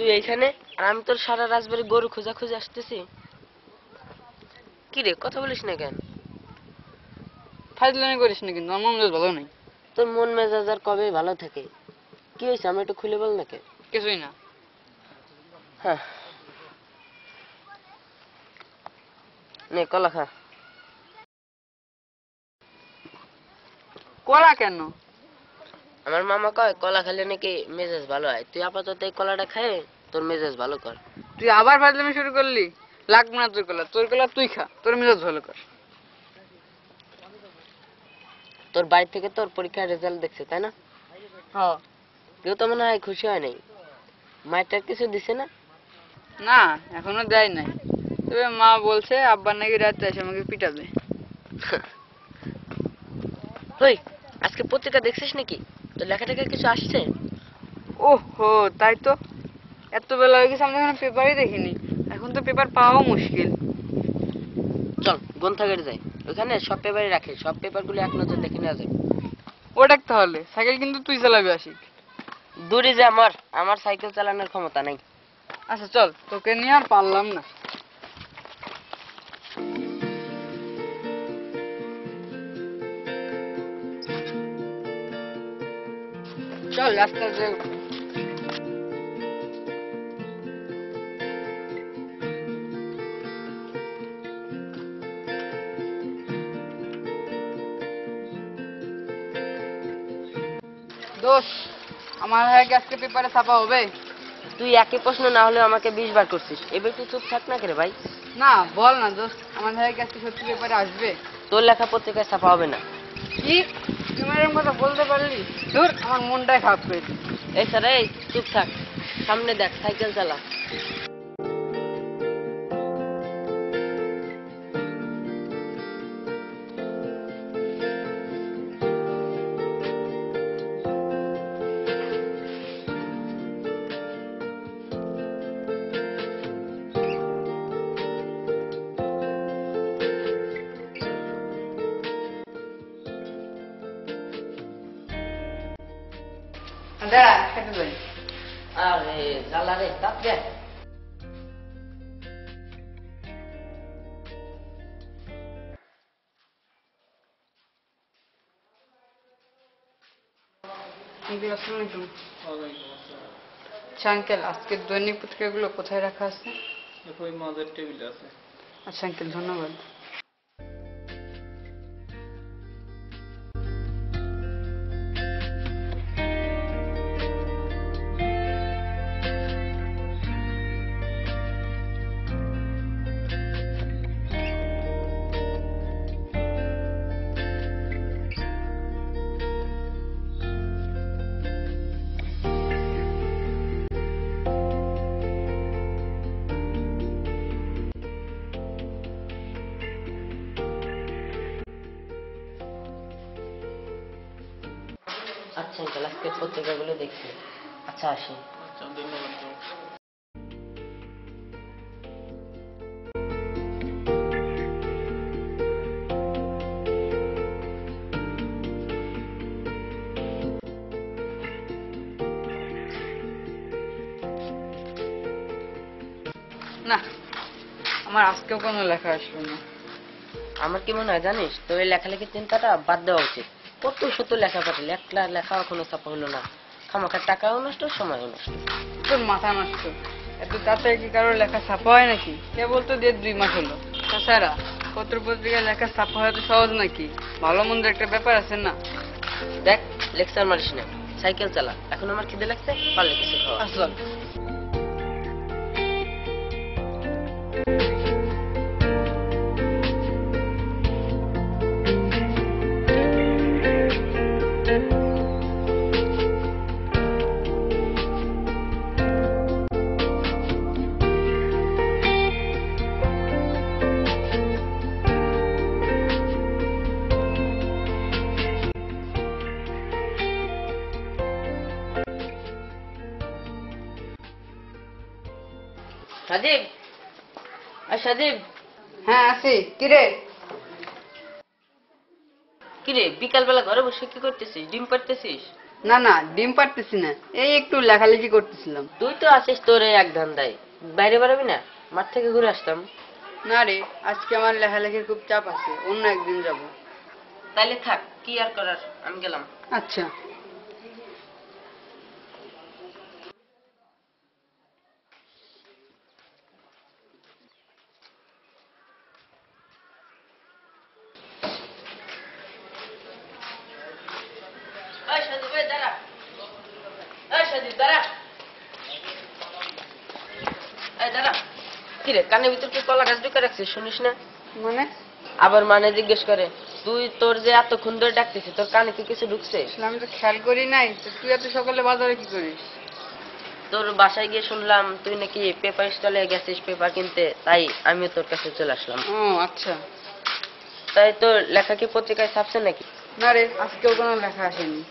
তুই এইখানে আর আমি তোর সারা রাজবাড়ি গরু খোঁজা খুঁজে আসতেছি। কি রে কথা বলিস না কেন? ফাজলামি করিস না, কিন্তু আমার মন ভালো নেই। তোর মন মেজাজ আর কবে ভালো থাকে? কি হয়েছে আমি একটু খুলে বল নাকি? কিছুই না। হ্যাঁ নে কলা খা। কলা কেন? আমার মামা কয় কলা খেলে নাকি মেজাজ ভালো হয়। তুই আপাতত এই কলাটা খায় তোর মেজাজ ভালো কর। তুই আবার ফাজলামি শুরু করলি? লাগবে না তোর কলা তুই খা, তোর মেজাজ ভালো কর। তোর বাড়ি থেকে তোর পরীক্ষার রেজাল্ট দেখছে তাই না? হ্যাঁ। কেউ তো মনে হয় খুশি হয় নাই। মায়েরটা কিছু দিছে না? না, এখনো দেয় নাই। তবে মা বলছে আব্বার নাকি রাতে এসে আমাকে পিটাবে। ওই আজকে পত্রিকা দেখছিস নাকি? তোর লেখা টেখা কিছু আসছে? ওহো, তাই তো। এত বেলা হয়ে গেছে, আমি এখনো পেপারই দেখিনি। এখন তো পেপার পাওয়াও মুশকিল। চল গ্রন্থাগারে যাই, ওখানে সব পেপারই রাখে, সব পেপারগুলো এক নজর দেখে নেওয়া যায়। ও ডাক তাহলে, সাইকেল কিন্তু তুই চালাবি আশিক। দূরে যে আমার আমার সাইকেল চালানোর ক্ষমতা নাই। আচ্ছা চল, তোকে নিয়ে আর পারলাম না। চল রাস্তা যাই। দোস্ত, আমার হয়ে আজকে পেপারে ছাপা হবে? তুই একই প্রশ্ন না হলে আমাকে 20 বার করছিস, এবার তুই চুপ থাক না রে ভাই। না বল না দোস্ত, আমার হয়ে আজকে সত্যি পেপারে আসবে? তোর লেখা পত্রিকায় ছাপা হবে না। কি তুই এরকম কথা বলতে পারলি? ধুর, আমার মনটাই খারাপ করে দিল। এই স্যার এই চুপ থাক, সামনে দেখ সাইকেল চালা। দাঁড়া, খেতে যাই। আরে জ্বালা রে, তাপ দে। আসসালামু আলাইকুম। আচ্ছা আঙ্কেল, আজকের দৈনিক পত্রিকাগুলো কোথায় রাখা আছে? ওই মাঝের টেবিলে আছে। আচ্ছা আঙ্কেল, ধন্যবাদ। আচ্ছা আঙ্কেল, আজকের পত্রিকাগুলো দেখছি। আচ্ছা আসি। আচ্ছা, ধন্যবাদ। না, আমার আজকেও কোনো লেখা আসলো না। আমার কি মনে হয় জানিস, তোর এই লেখালেখির চিন্তাটা বাদ দেওয়া উচিত। কত শত লেখা পাঠালি, একটা লেখা এখনো ছাপা হলো না। খামাখার টাকাও নষ্ট, সময়ও নষ্ট। তোর মাথা নষ্ট। এত তাড়াতাড়ি কি কারোর লেখা ছাপা হয় নাকি? কেবল তো 1.5-2 মাস হলো। তাছাড়া পত্র পত্রিকায় লেখা ছাপা হওয়া তো সহজ নাকি? ভালো মন্দ একটা ব্যাপার আছে না? দেখ লেকচার মারিস না, সাইকেল চালা। এখন আমার খিদে লাগছে, পারলে কিছু খাওয়া। আসল সাজিব, আর সাজিব। হ্যাঁ আছি। কিরে? কিরে বিকাল বেলা ঘরে বসে কি করতেছিস? ডিম পাড়তেছিস? না না, ডিম পারতেছি না, এই একটু লেখালেখি করতেছিলাম। তুই তো আছিস তোর এই এক ধান্দায়, বাইরে বেরোবি না? মাঠ থেকে ঘুরে আসতাম। না রে, আজকে আমার লেখালেখির খুব চাপ আছে, অন্য একদিন যাব। তাইলে থাক, কি আর করার, আমি গেলাম। আচ্ছা। এই সজীব, এই দাঁড়া। এই সজীব, দাঁড়া। এই দাঁড়া। কি রে, কানের ভিতর কি কলা গাছ ঢুকে রাখছিস, শুনিস না? মানে আবার মানে জিজ্ঞেস করে। তুই তোর যে এতক্ষণ ধরে ডাকতেছিস, তোর কানে কি কিছু ঢুকছে? আসলে আমি তো খেয়াল করি নাই, তো তুই এত সকালে বাজারে কি করিস? তোর বাসায় গিয়ে শুনলাম তুই নাকি পেপার স্টলে গেছিস পেপার কিনতে, তাই আমিও তোর কাছে চলে আসলাম। ও আচ্ছা। তাই তোর লেখা কি পত্রিকায় ছাপছে নাকি? না রে, আজকেও কোনো লেখা আসেনি।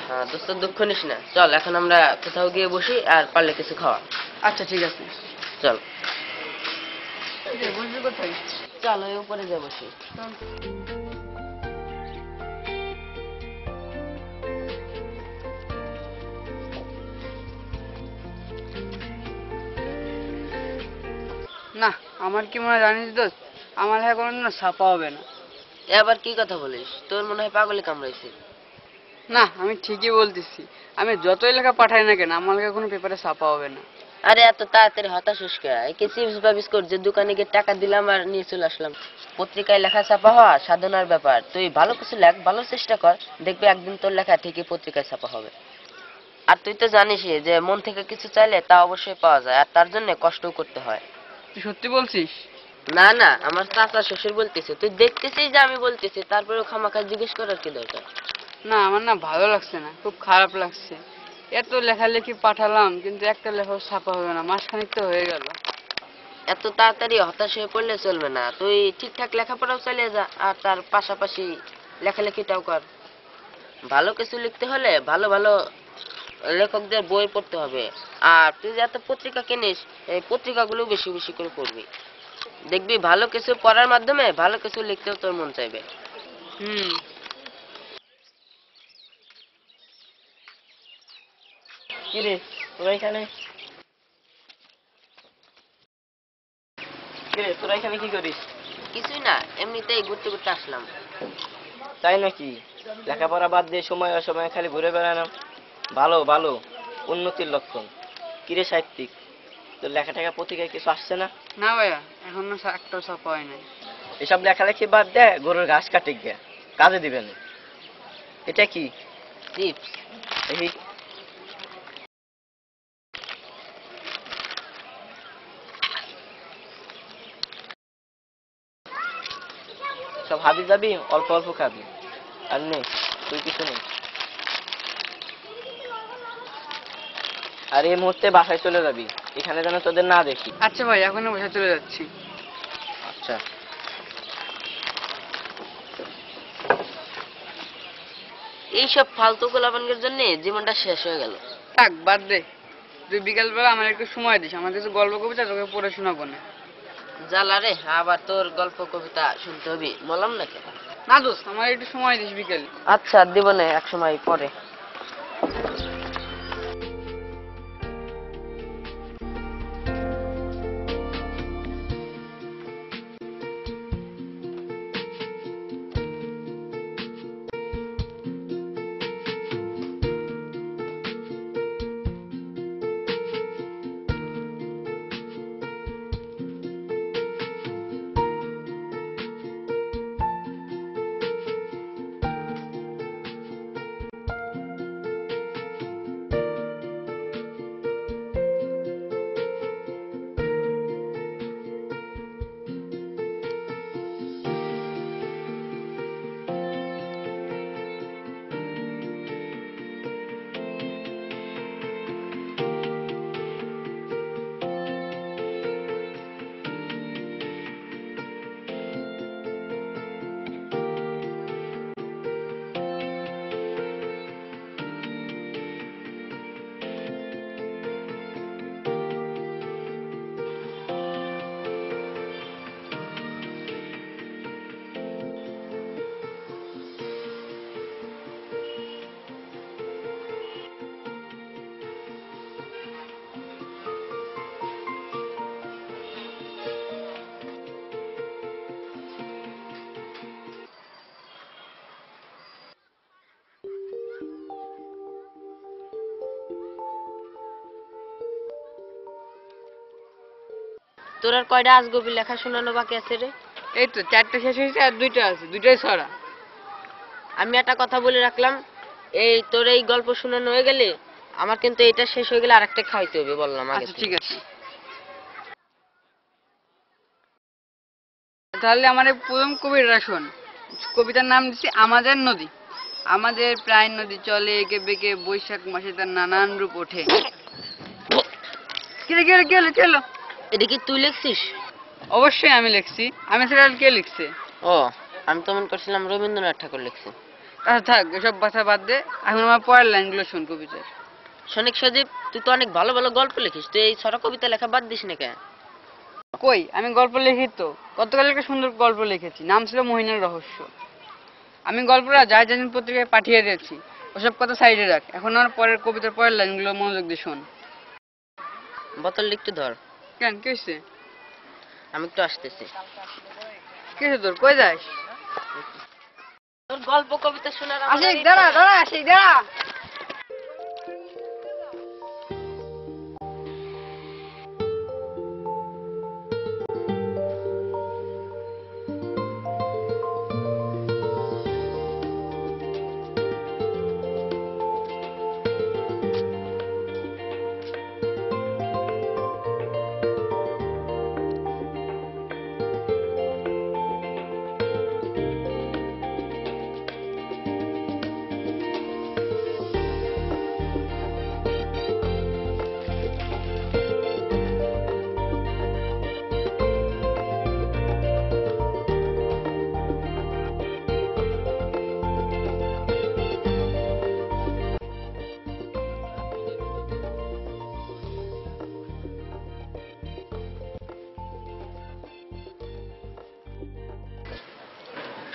হ্যাঁ দোস্ত, দুঃখ নিস না, চল এখন আমরা কোথাও গিয়ে বসি, আর পারলে কিছু খাওয়া। আচ্ছা ঠিক আছে। চল। বুঝলি কোথায়? চল ওই উপরে যা বসি। চল। না, আমার কি মনে হয় জানিস দোস্ত, আমার লেখা কোনোদিন ছাপা হবে না। এ আবার কি কথা বলিস? তোর মনে হয় পাগলে কামড়াইছে। না, আমি ঠিকই বলতেছি, আমি যতই লেখা পাঠাই না কেন, আমার লেখা কোনো পেপারে ছাপা হবে না। আরে এত তাড়াতাড়ি হতাশ হস কে? একে চিপস বা বিস্কুট যে দোকানে গিয়ে টাকা দিলাম আর নিয়ে চলে আসলাম। পত্রিকায় লেখা ছাপা হওয়া সাধনার ব্যাপার। তুই ভালো কিছু লেখ, ভালো চেষ্টা কর, দেখবি একদিন তোর লেখা ঠিকই পত্রিকায় ছাপা হবে। আর তুই তো জানিসই যে মন থেকে কিছু চাইলে তা অবশ্যই পাওয়া যায়, আর তার জন্য কষ্টও করতে হয়। তুই সত্যি বলছিস? না না, আমার চাচা শ্বশুর বলতেছে। তুই দেখতেছিস যে আমি বলতেছি, তারপরেও খামাখা জিজ্ঞেস করার কি দরকার? না, আমার না ভালো লাগছে না, খুব খারাপ লাগছে। এত লেখালেখি পাঠালাম, কিন্তু একটা লেখাও ছাপা হবে না, মাসখানেক তো হয়ে গেল। এত তাড়াতাড়ি হতাশ হয়ে পড়লে চলবে না। তুই ঠিকঠাক লেখাপড়াও চালিয়ে যা, আর তার পাশাপাশি লেখালেখিটাও কর। ভালো কিছু লিখতে হলে ভালো ভালো লেখকদের বই পড়তে হবে। আর তুই যে এত পত্রিকা কিনিস, এই পত্রিকাগুলো বেশি বেশি করে পড়বি। দেখবি ভালো কিছু পড়ার মাধ্যমে ভালো কিছু লিখতেও তোর মন চাইবে। হুম। কিরে তোরা এখানে? কিরে তোরা এখানে কি করিস? কিছুই না, এমনিতেই ঘুরতে ঘুরতে আসলাম। তাই নাকি? লেখাপড়া বাদ দিয়ে সময় অসময়ে খালি ঘুরে বেড়ানো ভালো ভালো, উন্নতির লক্ষণ। কিরে সাহিত্যিক, তোর লেখা টেখা পত্রিকায় কিছু আসছে না? না ভাইয়া, এখনো একটাও ছাপা হয় নাই। এসব লেখালেখি বাদ দে, গরুর ঘাস কাটে গিয়া কাজে দিবে না। এটা কি? চিপস। এই সব হাবি যাবি, অল্প অল্প খাবি, আর নেই তুই কিছু নেই। আর এই মুহূর্তে বাসায় চলে যাবি, এখানে যেন তোদের না দেখি। আচ্ছা ভাই, এখনো বসে চলে যাচ্ছি। আচ্ছা। এইসব ফালতু গোলাপানগের জন্য জীবনটা শেষ হয়ে গেল। থাক, বাদ দে। তুই বিকালবেলা আমার একটু সময় দিস, আমার কিছু গল্প কবিতা তোকে পড়ে শোনাবো না। জ্বালা রে, আবার তোর গল্প কবিতা শুনতে হবে, বললাম নাকি? না দোস্ত, আমার একটু সময় দিস বিকেলে। আচ্ছা দিব না, এক সময় পরে। তোর আর কয়টা আজগবি লেখা শোনানো বাকি আছে রে? এই তো 4টা শেষ হয়েছে আর 2টা আছে, 2টাই ছড়া। আমি একটা কথা বলে রাখলাম, এই তোর এই গল্প শোনানো হয়ে গেলে আমার কিন্তু এটা শেষ হয়ে গেলে আরেকটা খাওয়াইতে হবে, বললাম আগে আচ্ছা থেকে। ঠিক আছে। তাহলে আমার এই প্রথম কবিতা শোন। কবিতার নাম দিচ্ছি আমাদের নদী। আমাদের প্রায় নদী চলে এঁকে বেঁকে, বৈশাখ মাসে তার নানান রূপ ওঠে। কি রে, কি হলো, কি হলো, কি হলো? এটা কি তুই লিখছিস? অবশ্যই আমি লিখছি। আমি ছাড়া আর কে লিখছে? ও, আমি তো মনে করছিলাম রবীন্দ্রনাথ ঠাকুর লিখছে। আচ্ছা থাক, এসব কথা বাদ দে, এখন আমার পরের লাইনগুলো শোন কবিতার। শোনিক সজীব, তুই তো অনেক ভালো ভালো গল্প লিখিস, তুই এই ছড়া কবিতা লেখা বাদ দিস না কেন? কই, আমি গল্প লিখি তো। গতকাল একটা সুন্দর গল্প লিখেছি, নাম ছিল মহিনের রহস্য। আমি গল্পটা যা জানি পত্রিকায় পাঠিয়ে দিয়েছি, ওসব কথা সাইডে রাখ। এখন আমার পরের কবিতার পরের লাইনগুলো মনোযোগ দিয়ে শোন। বোতল একটু ধর। কেন, কি হয়েছে? আমি একটু আসতেছি। কি হয়েছে তোর, কই যাস? তোর গল্প কবিতা শোনার আমার আশিক আর ইচ্ছা দাঁড়া, নাই। দাঁড়া, আশিক দাঁড়া।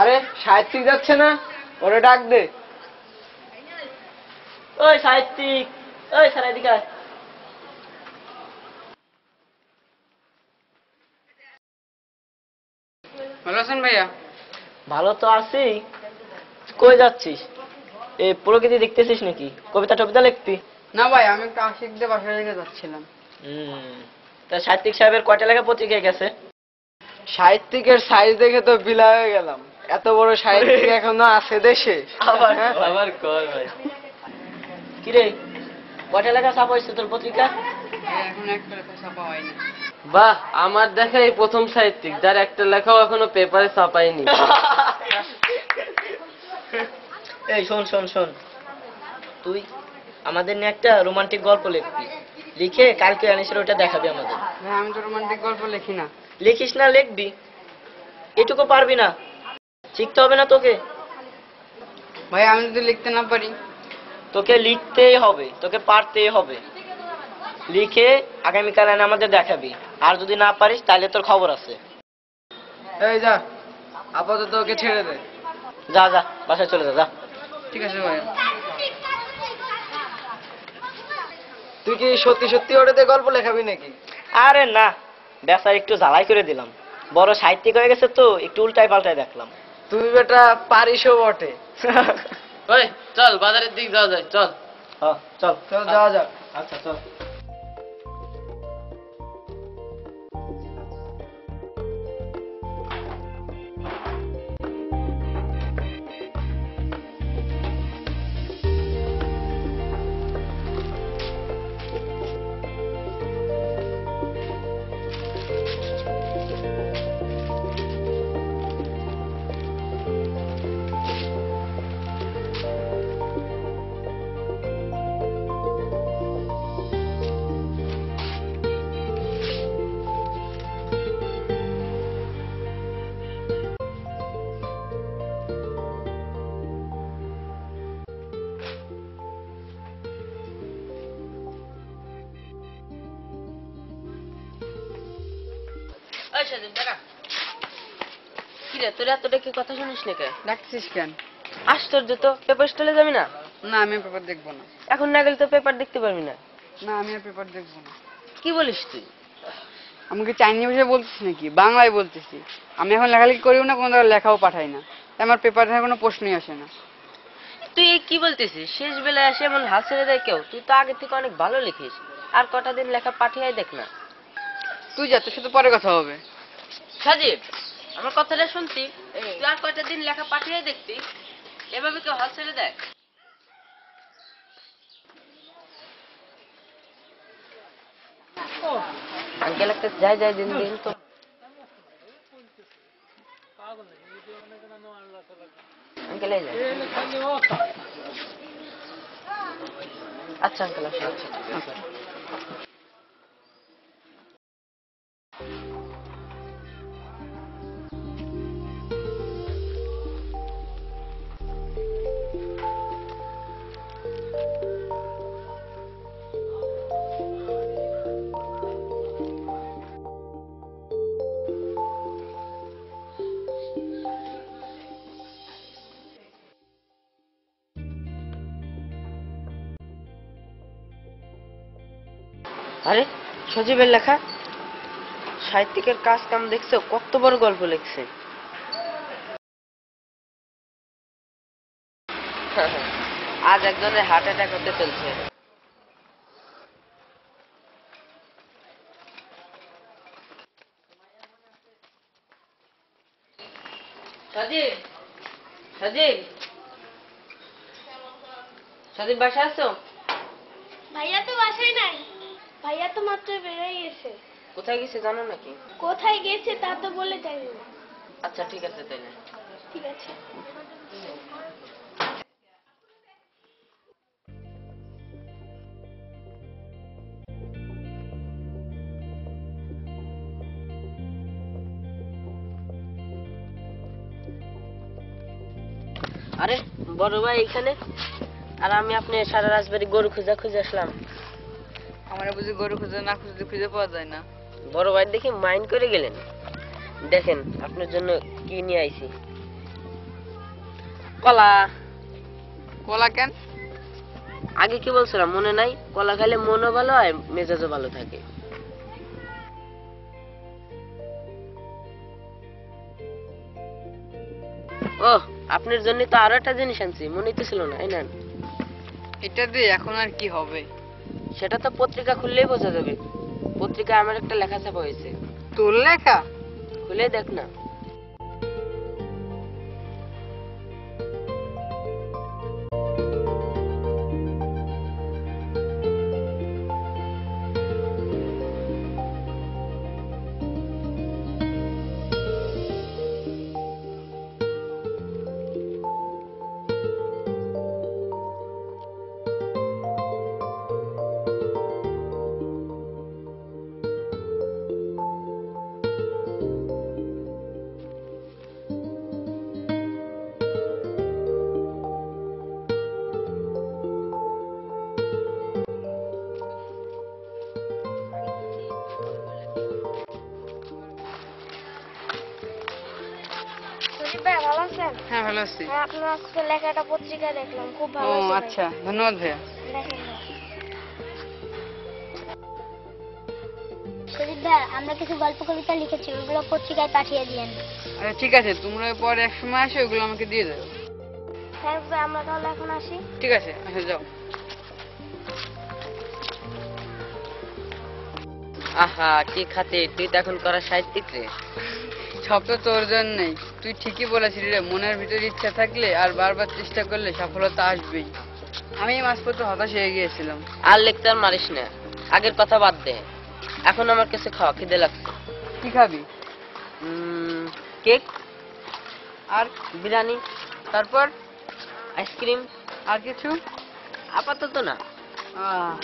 আরে সাহিত্যিক যাচ্ছে না, ওরে ডাক দে। ওই সাহিত্যিক, ওই সারা এদিকে আয়। ভালো আছেন ভাইয়া? ভালো তো আছি। কই যাচ্ছিস? এই প্রকৃতি দেখতেছিস নাকি? কবিতা টবিতা লিখবি? না ভাই, আমি একটু আশিকদের বাসায় রেখে যাচ্ছিলাম। তা সাহিত্যিক সাহেবের কয়টা লেখা পত্রিকায় গেছে? সাহিত্যিকের সাইজ দেখে তো বিলা হয়ে গেলাম। এত বড় সাহিত্যিক এখনো আছে দেশে? আবার কর ভাই। কিরে, কয়টা লেখা ছাপা হয়েছে তোর পত্রিকা? এখন একটা লেখা ছাপা হয়নি। বাহ, আমার দেখা এই প্রথম সাহিত্যিক যার একটা লেখাও এখনো পেপারে ছাপায়নি। এই শোন শোন শোন, তুই আমাদের নিয়ে একটা রোমান্টিক গল্প লিখবি। লিখে কালকে আনিস, ওটা দেখাবি আমাদের। ভাই আমি তো রোমান্টিক গল্প লিখি না। লিখিস না, লিখবি। এটুকু পারবি না? শিখতে হবে না তোকে? ভাই আমি যদি লিখতে না পারি? তোকে লিখতেই হবে, তোকে পারতেই হবে। লিখে আগামীকাল এনে আমাদের দেখাবি। আর যদি না পারিস তাহলে তোর খবর আছে। এই যা, আপাতত ওকে ছেড়ে দে। যা যা, বাসায় চলে যা, যা। ঠিক আছে ভাই। তুই কি সত্যি সত্যি ওটাতে গল্প লেখাবি নাকি? আরে না, বেচার একটু জ্বালাই করে দিলাম। বড় সাহিত্যিক হয়ে গেছে তো, একটু উল্টাই পাল্টাই দেখলাম। তুই বেটা পারিসও বটে। ওই চল বাজারের দিক যাওয়া যায়, চল। হ্যাঁ, চল চল যাওয়া যাক। আচ্ছা চল। ওই সজীব দাঁড়া। কি রে, তোর এত ডেকে কথা শুনিস না কেন? ডাকছিস কেন? আশ্চর্য তো, পেপার স্টলে যাবি না? না আমি পেপার দেখবো না। এখন না গেলে তো পেপার দেখতে পারবি না। না আমি আর পেপার দেখবো না। কি বলিস তুই? আমি কি চাইনিজ ভাষায় বলতেছি নাকি, বাংলায় বলতেছি। আমি এখন লেখালেখি করিও না, কোনো জায়গায় লেখাও পাঠাই না, তাই আমার পেপার দেখার কোনো প্রশ্নই আসে না। তুই এই কি বলতেছিস? শেষ বেলায় এসে এমন হাল ছেড়ে দেয় কেউ? তুই তো আগে থেকে অনেক ভালো লিখিস। আর কটা দিন লেখা পাঠিয়ে দেখ না। তুই যা, তোর সাথে পরে কথা হবে। সাজিব, আমার কথাটা শুনতি? তুই আর কয়টা দিন লেখা পাঠিয়ে দেখতি? এভাবে কেউ হাল ছেড়ে দেয়? আঙ্কেল একটা যাই যাই দিন দিন তো। আঙ্কেল এই যান। আচ্ছা আঙ্কেল আসুন। আচ্ছা আরে সজীবের লেখা, সাহিত্যিকের কাজ কাম দেখছো, কত বড় গল্প লিখছে। আজ একজনের হার্ট অ্যাটাক হতে চলছে। সজীব, সজীব, সজীব বাসা আছো? ভাইয়া তো বাসায় নাই, ভাইয়া তো মাত্র বেরোয় গেছে। কোথায় গেছে জানো নাকি? কোথায় গেছে তা তো বলে জানি না। আচ্ছা ঠিক আছে তাইলে। ঠিক আছে। আরে বড় ভাই এখানে, আর আমি আপনি সারা রাজবাড়ি গরু খুঁজে খুঁজে আসলাম। আমার বুঝি গরু খুঁজে না খুঁজে খুঁজে পাওয়া যায় না? বড় ভাই দেখি মাইন্ড করে গেলেন। দেখেন আপনার জন্য কি নিয়ে আইছি। কলা। কলা কেন? আগে কি বলছিলাম মনে নাই? কলা খাইলে মনও ভালো হয়, মেজাজও ভালো থাকে। ও, আপনার জন্য তো আরো একটা জিনিস আনছি, মনেই তো ছিল না। এই নেন। এটা দিয়ে এখন আর কি হবে? সেটা তো পত্রিকা খুললেই বোঝা যাবে। পত্রিকায় আমার একটা লেখা ছাপা হয়েছে। তোর লেখা? খুলে দেখ না। সজীব ভাই ভালো আছেন? হ্যাঁ ভালো আছি। হ্যাঁ, আপনার আজকে লেখাটা পত্রিকায় দেখলাম, খুব ও ভালো হয়েছে ভাই। আচ্ছা, ধন্যবাদ ভাইয়া। দেখেন ভাই। সজীব ভাই, আমরা কিছু গল্প কবিতা লিখেছি, ওগুলো পত্রিকায় পাঠিয়ে দিয়েন। আচ্ছা ঠিক আছে, তোমরা পরে এক সময় আসো, ওগুলো আমাকে দিয়ে দেবো। থ্যাংকস ভাই, আমরা তাহলে এখন আসি। ঠিক আছে, আচ্ছা যাও। আহা কি খাতে, তুই তো এখন করা সাহিত্যিক রে। সব তো তোর জন্যই। তুই ঠিকই বলেছিলি রে, মনের ভিতরে ইচ্ছা থাকলে আর বারবার চেষ্টা করলে সফলতা আসবেই। আমি মাঝপথে হতাশ হয়ে গিয়েছিলাম। আর লেকচার মারিস না, আগের কথা বাদ দে। এখন আমার কাছে খাওয়া, খিদে লাগছে। কি খাবি? কেক, আর বিরিয়ানি, তারপর আইসক্রিম। আর কিছু? আপাতত না। আহ